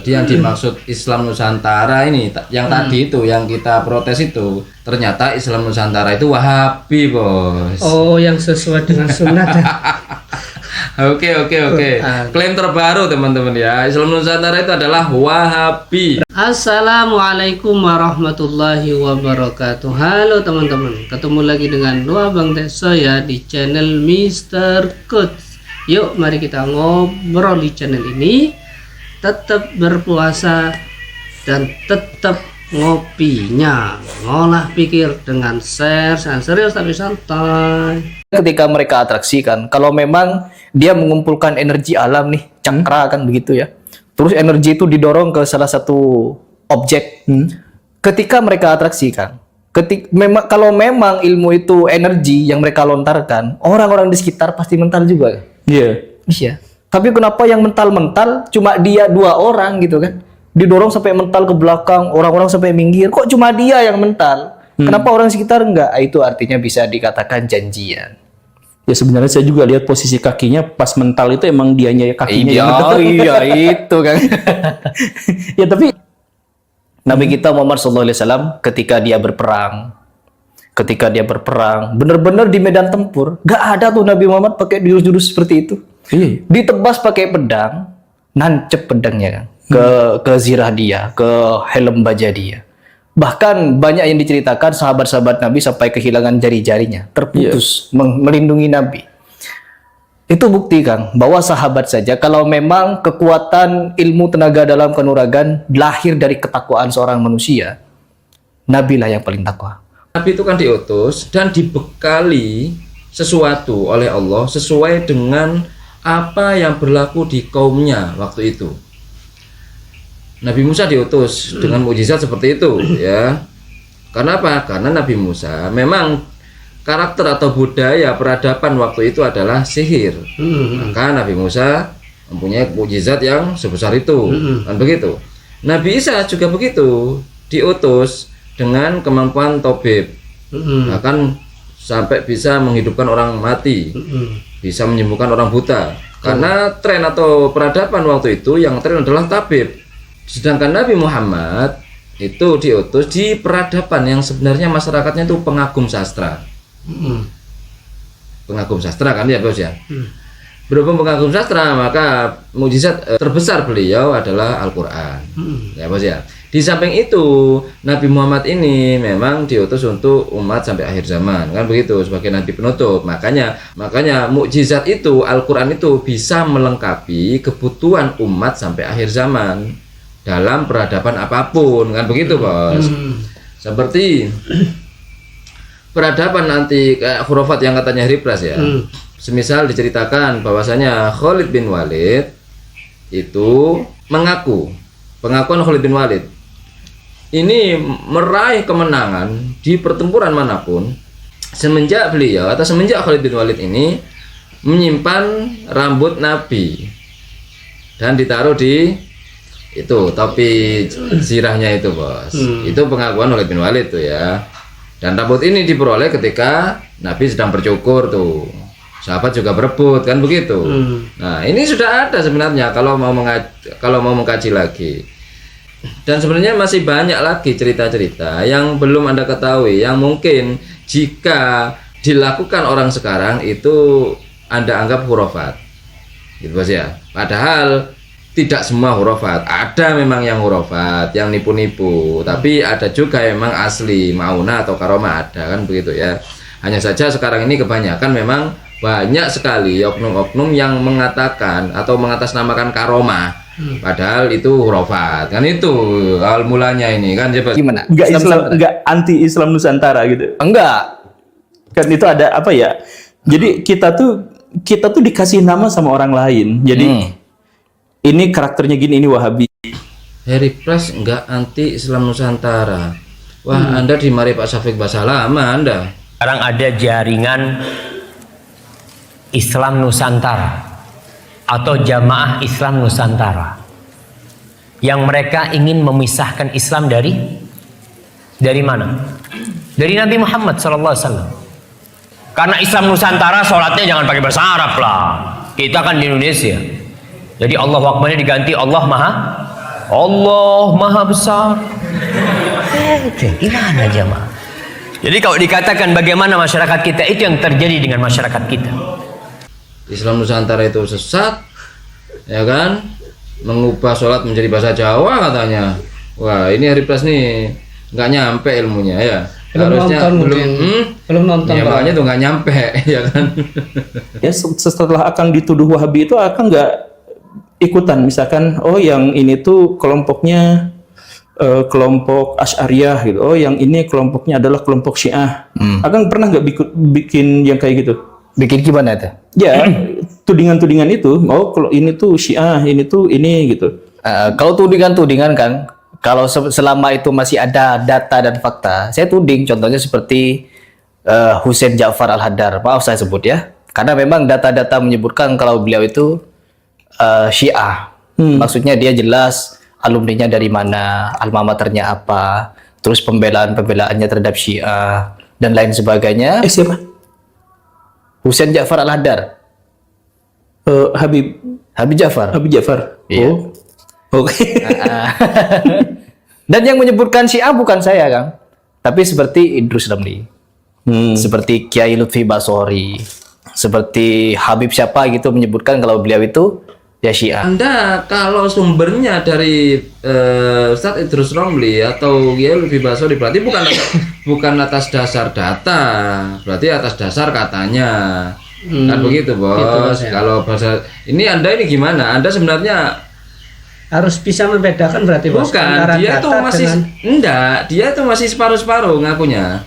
Jadi yang dimaksud Islam Nusantara ini, yang tadi itu, yang kita protes itu, ternyata Islam Nusantara itu Wahabi, Bos. Oh, yang sesuai dengan sunnah. Oke. Klaim terbaru teman-teman ya, Islam Nusantara itu adalah Wahabi. Assalamualaikum warahmatullahi wabarakatuh. Halo teman-teman, ketemu lagi dengan Noah Bang Desa ya di channel Mr. Coach. Yuk mari kita ngobrol di channel ini. Tetap berpuasa dan tetap ngopinya, ngolah pikir dengan share serius tapi santai. Ketika mereka atraksikan, kalau memang dia mengumpulkan energi alam nih, cakra kan begitu ya. Terus energi itu didorong ke salah satu objek. Ketika mereka atraksikan, memang kalau memang ilmu itu energi yang mereka lontarkan, orang-orang di sekitar pasti mental juga. Iya. Iya. Tapi kenapa yang mental-mental cuma dia 2 orang gitu kan? Didorong sampai mental ke belakang, orang-orang sampai minggir. Kok cuma dia yang mental? Kenapa orang sekitar enggak? Itu artinya bisa dikatakan janjian. Ya sebenarnya saya juga lihat posisi kakinya pas mental itu emang dianya kakinya yang mental. Iya itu kan. Ya tapi Nabi kita Muhammad SAW ketika dia berperang, benar-benar di medan tempur, gak ada tuh Nabi Muhammad pakai jurus-jurus seperti itu. Iya. Ditebas pakai pedang, nancep pedangnya kan ke zirah dia, ke helm baja dia. Bahkan banyak yang diceritakan sahabat-sahabat Nabi sampai kehilangan jari-jarinya, terputus melindungi Nabi. Itu bukti Kang bahwa sahabat saja kalau memang kekuatan ilmu tenaga dalam kanuragan lahir dari ketakwaan seorang manusia, Nabi lah yang paling takwa. Nabi itu kan diutus dan dibekali sesuatu oleh Allah sesuai dengan apa yang berlaku di kaumnya waktu itu. Nabi Musa diutus dengan mukjizat seperti itu ya. Karena apa? Karena Nabi Musa memang karakter atau budaya peradaban waktu itu adalah sihir. Maka Nabi Musa mempunyai mukjizat yang sebesar itu. Kan begitu. Nabi Isa juga begitu, diutus dengan kemampuan tobib. Bahkan sampai bisa menghidupkan orang mati, bisa menyembuhkan orang buta. Karena tren atau peradaban waktu itu yang tren adalah tabib. Sedangkan Nabi Muhammad itu diutus di peradaban yang sebenarnya masyarakatnya itu pengagum sastra. Pengagum sastra kan ya Bos ya. Berhubung pengagum sastra, maka mukjizat terbesar beliau adalah Al-Quran. Ya Bos ya. Di samping itu, Nabi Muhammad ini memang diutus untuk umat sampai akhir zaman, kan begitu, sebagai nabi penutup. Makanya mukjizat itu, Al-Quran itu bisa melengkapi kebutuhan umat sampai akhir zaman dalam peradaban apapun, kan begitu Bos. Seperti peradaban nanti kayak khurafat yang katanya Heripras ya. Semisal diceritakan bahwasanya Khalid bin Walid itu pengakuan Khalid bin Walid ini meraih kemenangan di pertempuran manapun semenjak Khalid bin Walid ini menyimpan rambut Nabi dan ditaruh di itu topi zirahnya itu Bos. Itu pengakuan Khalid bin Walid tuh ya. Dan rambut ini diperoleh ketika Nabi sedang bercukur tuh. Sahabat juga berebut kan begitu. Nah, ini sudah ada sebenarnya kalau mau mengkaji lagi. Dan sebenarnya masih banyak lagi cerita-cerita yang belum Anda ketahui, yang mungkin jika dilakukan orang sekarang itu Anda anggap khurafat. Gitu Bos ya. Padahal tidak semua khurafat. Ada memang yang khurafat, yang nipu-nipu, tapi ada juga memang asli, mauna atau karomah ada kan begitu ya. Hanya saja sekarang ini kebanyakan memang banyak sekali oknum-oknum yang mengatakan atau mengatasnamakan karomah. Padahal itu khurafat. Kan itu awal mulanya ini kan coba. Gimana? Enggak anti Islam Nusantara gitu. Enggak. Kan itu ada apa ya? Jadi kita tuh dikasih nama sama orang lain. Jadi ini karakternya gini, ini Wahabi. Heripras enggak anti Islam Nusantara. Wah, Anda dimari Pak Syafiq Basalamah Anda. Sekarang ada jaringan Islam Nusantara atau Jamaah Islam Nusantara yang mereka ingin memisahkan Islam dari mana? Dari Nabi Muhammad SAW. Karena Islam Nusantara sholatnya jangan pakai bahasa Arab lah. Kita kan di Indonesia. Jadi Allah Akbarnya diganti Allah Allah Maha Besar. Gimana jemaah? Jadi kalau dikatakan bagaimana masyarakat kita, itu yang terjadi dengan masyarakat kita. Islam Nusantara itu sesat, ya kan? Mengubah sholat menjadi bahasa Jawa katanya. Wah, ini Hari Pras nih nggak nyampe ilmunya ya. Harusnya belum nonton. Ya, makanya tuh nggak nyampe, ya kan? Ya setelah Akang dituduh Wahabi itu Akang nggak ikutan, misalkan oh yang ini tuh kelompoknya kelompok Asy'ariyah gitu, oh yang ini kelompoknya adalah kelompok Syiah. Akang pernah nggak bikin yang kayak gitu? Bikin gimana tuh? Ya tudingan-tudingan itu, oh kalau ini tuh Syiah, ini tuh ini gitu. Kalau tudingan-tudingan kan, kalau selama itu masih ada data dan fakta, saya tuding. Contohnya seperti Husain Ja'far Al-Haddad, maaf saya sebut ya, karena memang data-data menyebutkan kalau beliau itu Syiah. Maksudnya dia jelas alumninya dari mana, alma maternya apa, terus pembelaannya terhadap Syiah dan lain sebagainya. Siapa? Husain Ja'far Al-Haddad. Habib Ja'far. Habib Ja'far. Iya. Oh. Oke. Dan yang menyebutkan Syiah bukan saya, Kang, tapi seperti Idrus Ramli, seperti Kiai Lutfi Basori, seperti Habib siapa gitu menyebutkan kalau beliau itu ya Syiah. Anda kalau sumbernya dari Ustadz Idrus Romli atau Kiai Lutfi Basori, berarti bukan atas dasar data, berarti atas dasar katanya. Kan begitu, Bos. Gitu, Bos, ya. Kalau bahasa ini Anda ini gimana? Anda sebenarnya Harus bisa membedakan berarti Bos, bukan, antara dia data tuh masih dengan... enggak, dia tuh masih separuh-separuh ngakunya.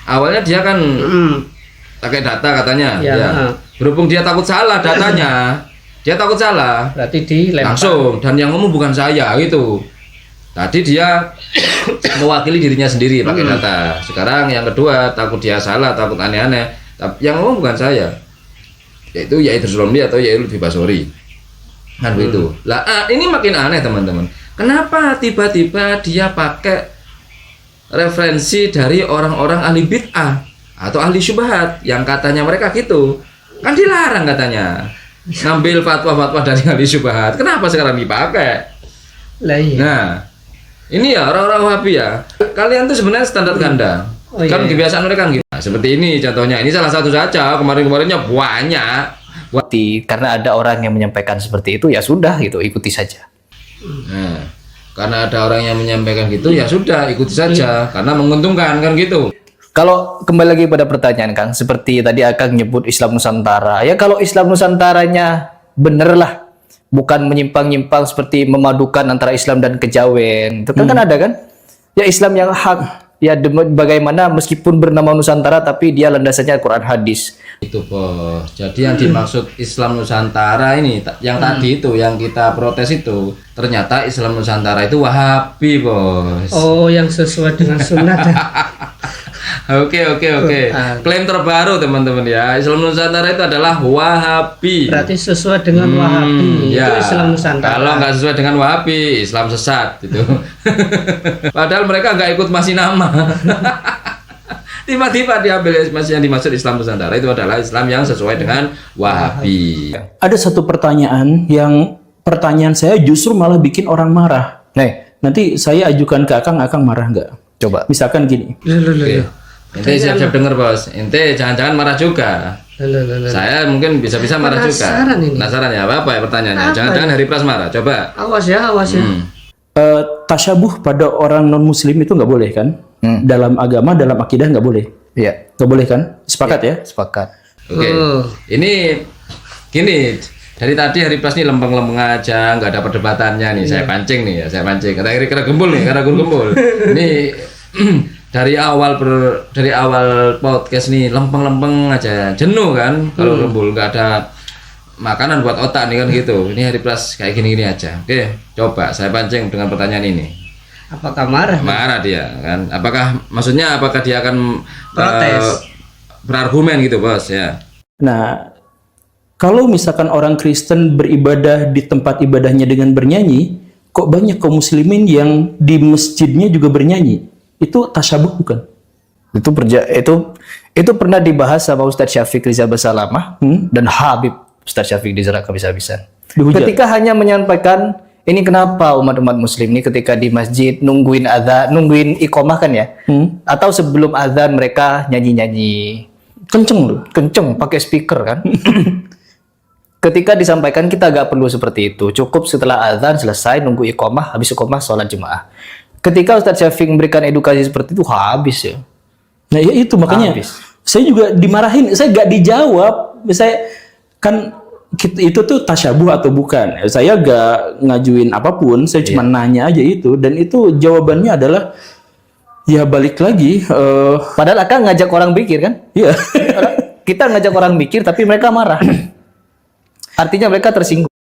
Awalnya dia kan pakai data katanya, ya. Berhubung dia takut salah datanya, dia takut salah, berarti dilempar. langsung, dan yang ngomong bukan saya gitu. Tadi dia mewakili dirinya sendiri pakai data. Sekarang yang kedua takut dia salah, takut aneh-aneh. Tapi yang ngomong bukan saya, yaitu Idrus Romli atau Lutfi Basori. Kan begitu. Lah ini makin aneh teman-teman. Kenapa tiba-tiba dia pakai referensi dari orang-orang ahli bid'ah atau ahli syubhat yang katanya mereka gitu? Kan dilarang katanya ngambil fatwa-fatwa dari ahli syubhat. Kenapa sekarang dipakai? Lah iya. Nah, ini ya orang-orang Wahabi ya. Kalian tuh sebenarnya standar ganda. Oh, Kan iya. kebiasaan mereka gitu. Nah, seperti ini contohnya. Ini salah satu saja. Kemarin-kemarinnya banyak. Karena ada orang yang menyampaikan seperti itu, ya sudah gitu, ikuti saja. Nah, karena ada orang yang menyampaikan gitu, ya sudah ikuti saja. Karena menguntungkan kan gitu. Kalau kembali lagi pada pertanyaan Kang, seperti tadi Akang nyebut Islam Nusantara, ya kalau Islam Nusantaranya bener lah, bukan menyimpang-nyimpang seperti memadukan antara Islam dan kejawen, itu kan ada kan? Ya Islam yang hak, ya bagaimana meskipun bernama Nusantara tapi dia landasannya Al-Quran hadis. Itu Bos. Jadi yang dimaksud Islam Nusantara ini, yang tadi itu, yang kita protes itu, ternyata Islam Nusantara itu Wahabi Bos. Oh, yang sesuai dengan sunnah. Oke. Klaim terbaru teman-teman ya. Islam Nusantara itu adalah Wahabi. Berarti sesuai dengan Wahabi. Ya. Itu Islam Nusantara. Kalau nggak sesuai dengan Wahabi, Islam sesat gitu. Padahal mereka nggak ikut masih nama. Tiba-tiba diambil yang dimaksud Islam Nusantara itu adalah Islam yang sesuai dengan Wahabi. Ada satu pertanyaan yang pertanyaan saya justru malah bikin orang marah. Nanti saya ajukan ke Akang marah nggak? Coba. Misalkan gini. Oke. Ente siap-siap denger Bos. Ente jangan-jangan marah juga. Saya mungkin bisa-bisa marah juga. Penasaran ini. Penasaran ya? Apa ya pertanyaannya? Apa Jangan-jangan Hari Pras marah. Coba. Awas ya. Tasyabuh pada orang non-muslim itu nggak boleh kan? Dalam agama, dalam akidah nggak boleh. Iya, Nggak boleh kan? Sepakat ya? sepakat. Oke. Ini gini. Dari tadi Hari Pras ini lempeng-lempeng aja, nggak ada perdebatannya nih. Saya pancing nih ya, saya pancing. Kira gembul nih, karena gembul. Ini dari awal podcast nih lempeng-lempeng aja, jenuh kan? Kalau gembul nggak ada makanan buat otak nih kan gitu. Ini Hari Pras kayak gini-gini aja. Oke, coba saya pancing dengan pertanyaan ini. Apakah marah? Marah dia kan? Apakah dia akan Protes. berargumen gitu Bos ya? Nah, kalau misalkan orang Kristen beribadah di tempat ibadahnya dengan bernyanyi, kok banyak kaum muslimin yang di masjidnya juga bernyanyi? Itu tasyabuh bukan? Itu pernah dibahas sama Ustadz Syafiq Rizal Basalamah dan Habib Ustadz Syafiq Rizal habis-habisan. Dihujat. Ketika hanya menyampaikan Ini kenapa umat-umat muslim ini ketika di masjid nungguin adzan, nungguin iqamah kan ya? Atau sebelum adzan mereka nyanyi-nyanyi. Kenceng pakai speaker kan? Ketika disampaikan kita gak perlu seperti itu. Cukup setelah adzan selesai nunggu iqamah, habis iqamah sholat jemaah. Ketika Ustadz Syafiq memberikan edukasi seperti itu habis ya. Nah ya itu makanya Habis. saya juga dimarahin, saya gak dijawab. Saya kan itu tuh tasyabuh atau bukan? Saya gak ngajuin apapun, saya cuma nanya aja itu, dan itu jawabannya adalah ya balik lagi. Padahal akan ngajak orang pikir kan? Ya. Kita ngajak orang mikir tapi mereka marah. Artinya mereka tersinggung.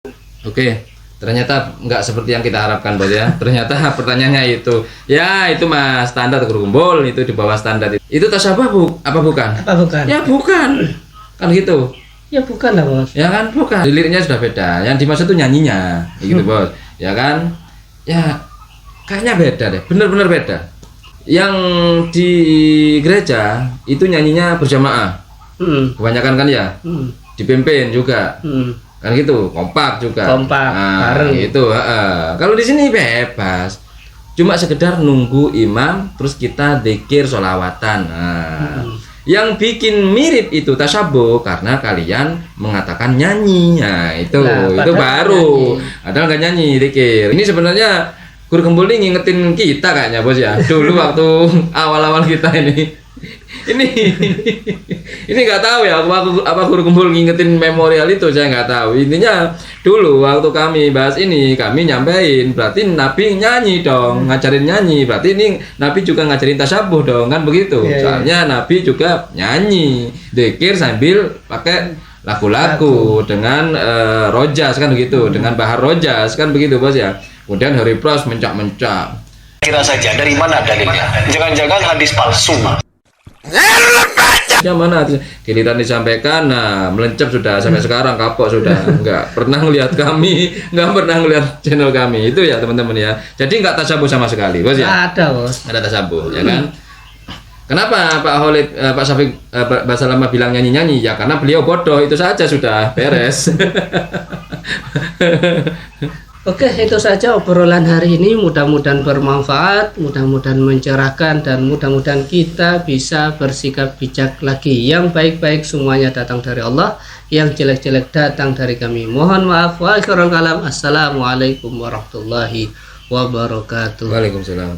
Oke, ternyata nggak seperti yang kita harapkan, Bos ya. Ternyata pertanyaannya itu, ya itu mah standar guru kumpul, itu di bawah standar. Itu tasyabuh apa bukan? Apa bukan? Ya bukan, kan gitu. Ya bukan lah bos. Ya kan bukan. Liriknya sudah beda. Yang dimaksud itu nyanyinya, gitu Bos. Ya kan? Ya kayaknya beda deh, bener-bener beda. Yang di gereja itu nyanyinya berjamaah, kebanyakan kan ya. Dipimpin juga. Kan gitu, kompak juga. Kompak, bareng. Gitu, kalau di sini bebas. Cuma sekedar nunggu imam terus kita zikir sholawatan. Yang bikin mirip itu tasyabuh karena kalian mengatakan nyanyi. Nah, itu baru. Padahal nggak nyanyi, zikir. Ini sebenarnya guru kumpul ini ngingetin kita kayaknya, Bos ya. Dulu waktu awal-awal kita ini. Ini nggak tahu ya apa guru kumpul ngingetin memorial itu, saya nggak tahu. Intinya dulu waktu kami bahas ini kami nyampein berarti Nabi nyanyi dong, ngajarin nyanyi, berarti ini Nabi juga ngajarin tasyabuh dong, kan begitu. Soalnya Nabi juga nyanyi dzikir sambil pakai lagu-lagu dengan rojas kan begitu, dengan bahar rojas kan begitu Bos ya. Kemudian hari pros mencak-mencak. Kira saja dari mana dalilnya? Jangan-jangan hadis palsu. Yang mana giliran disampaikan, nah melencap sudah sampai sekarang, kapok sudah, nggak pernah ngelihat kami, nggak pernah ngelihat channel kami itu ya teman-teman ya. Jadi nggak tasyabuh sama sekali, Bos ya. Ada bos. Ada tasyabuh, ya kan? Kenapa Pak Khalid, Pak Syafiq Basalamah bilang nyanyi-nyanyi? Ya karena beliau bodoh, itu saja sudah beres. Oke, itu saja obrolan hari ini. Mudah-mudahan bermanfaat, mudah-mudahan mencerahkan, dan mudah-mudahan kita bisa bersikap bijak lagi. Yang baik-baik semuanya datang dari Allah, yang jelek-jelek datang dari kami. Mohon maaf. Wa akhirul kalam. Assalamualaikum warahmatullahi wabarakatuh. Waalaikumsalam.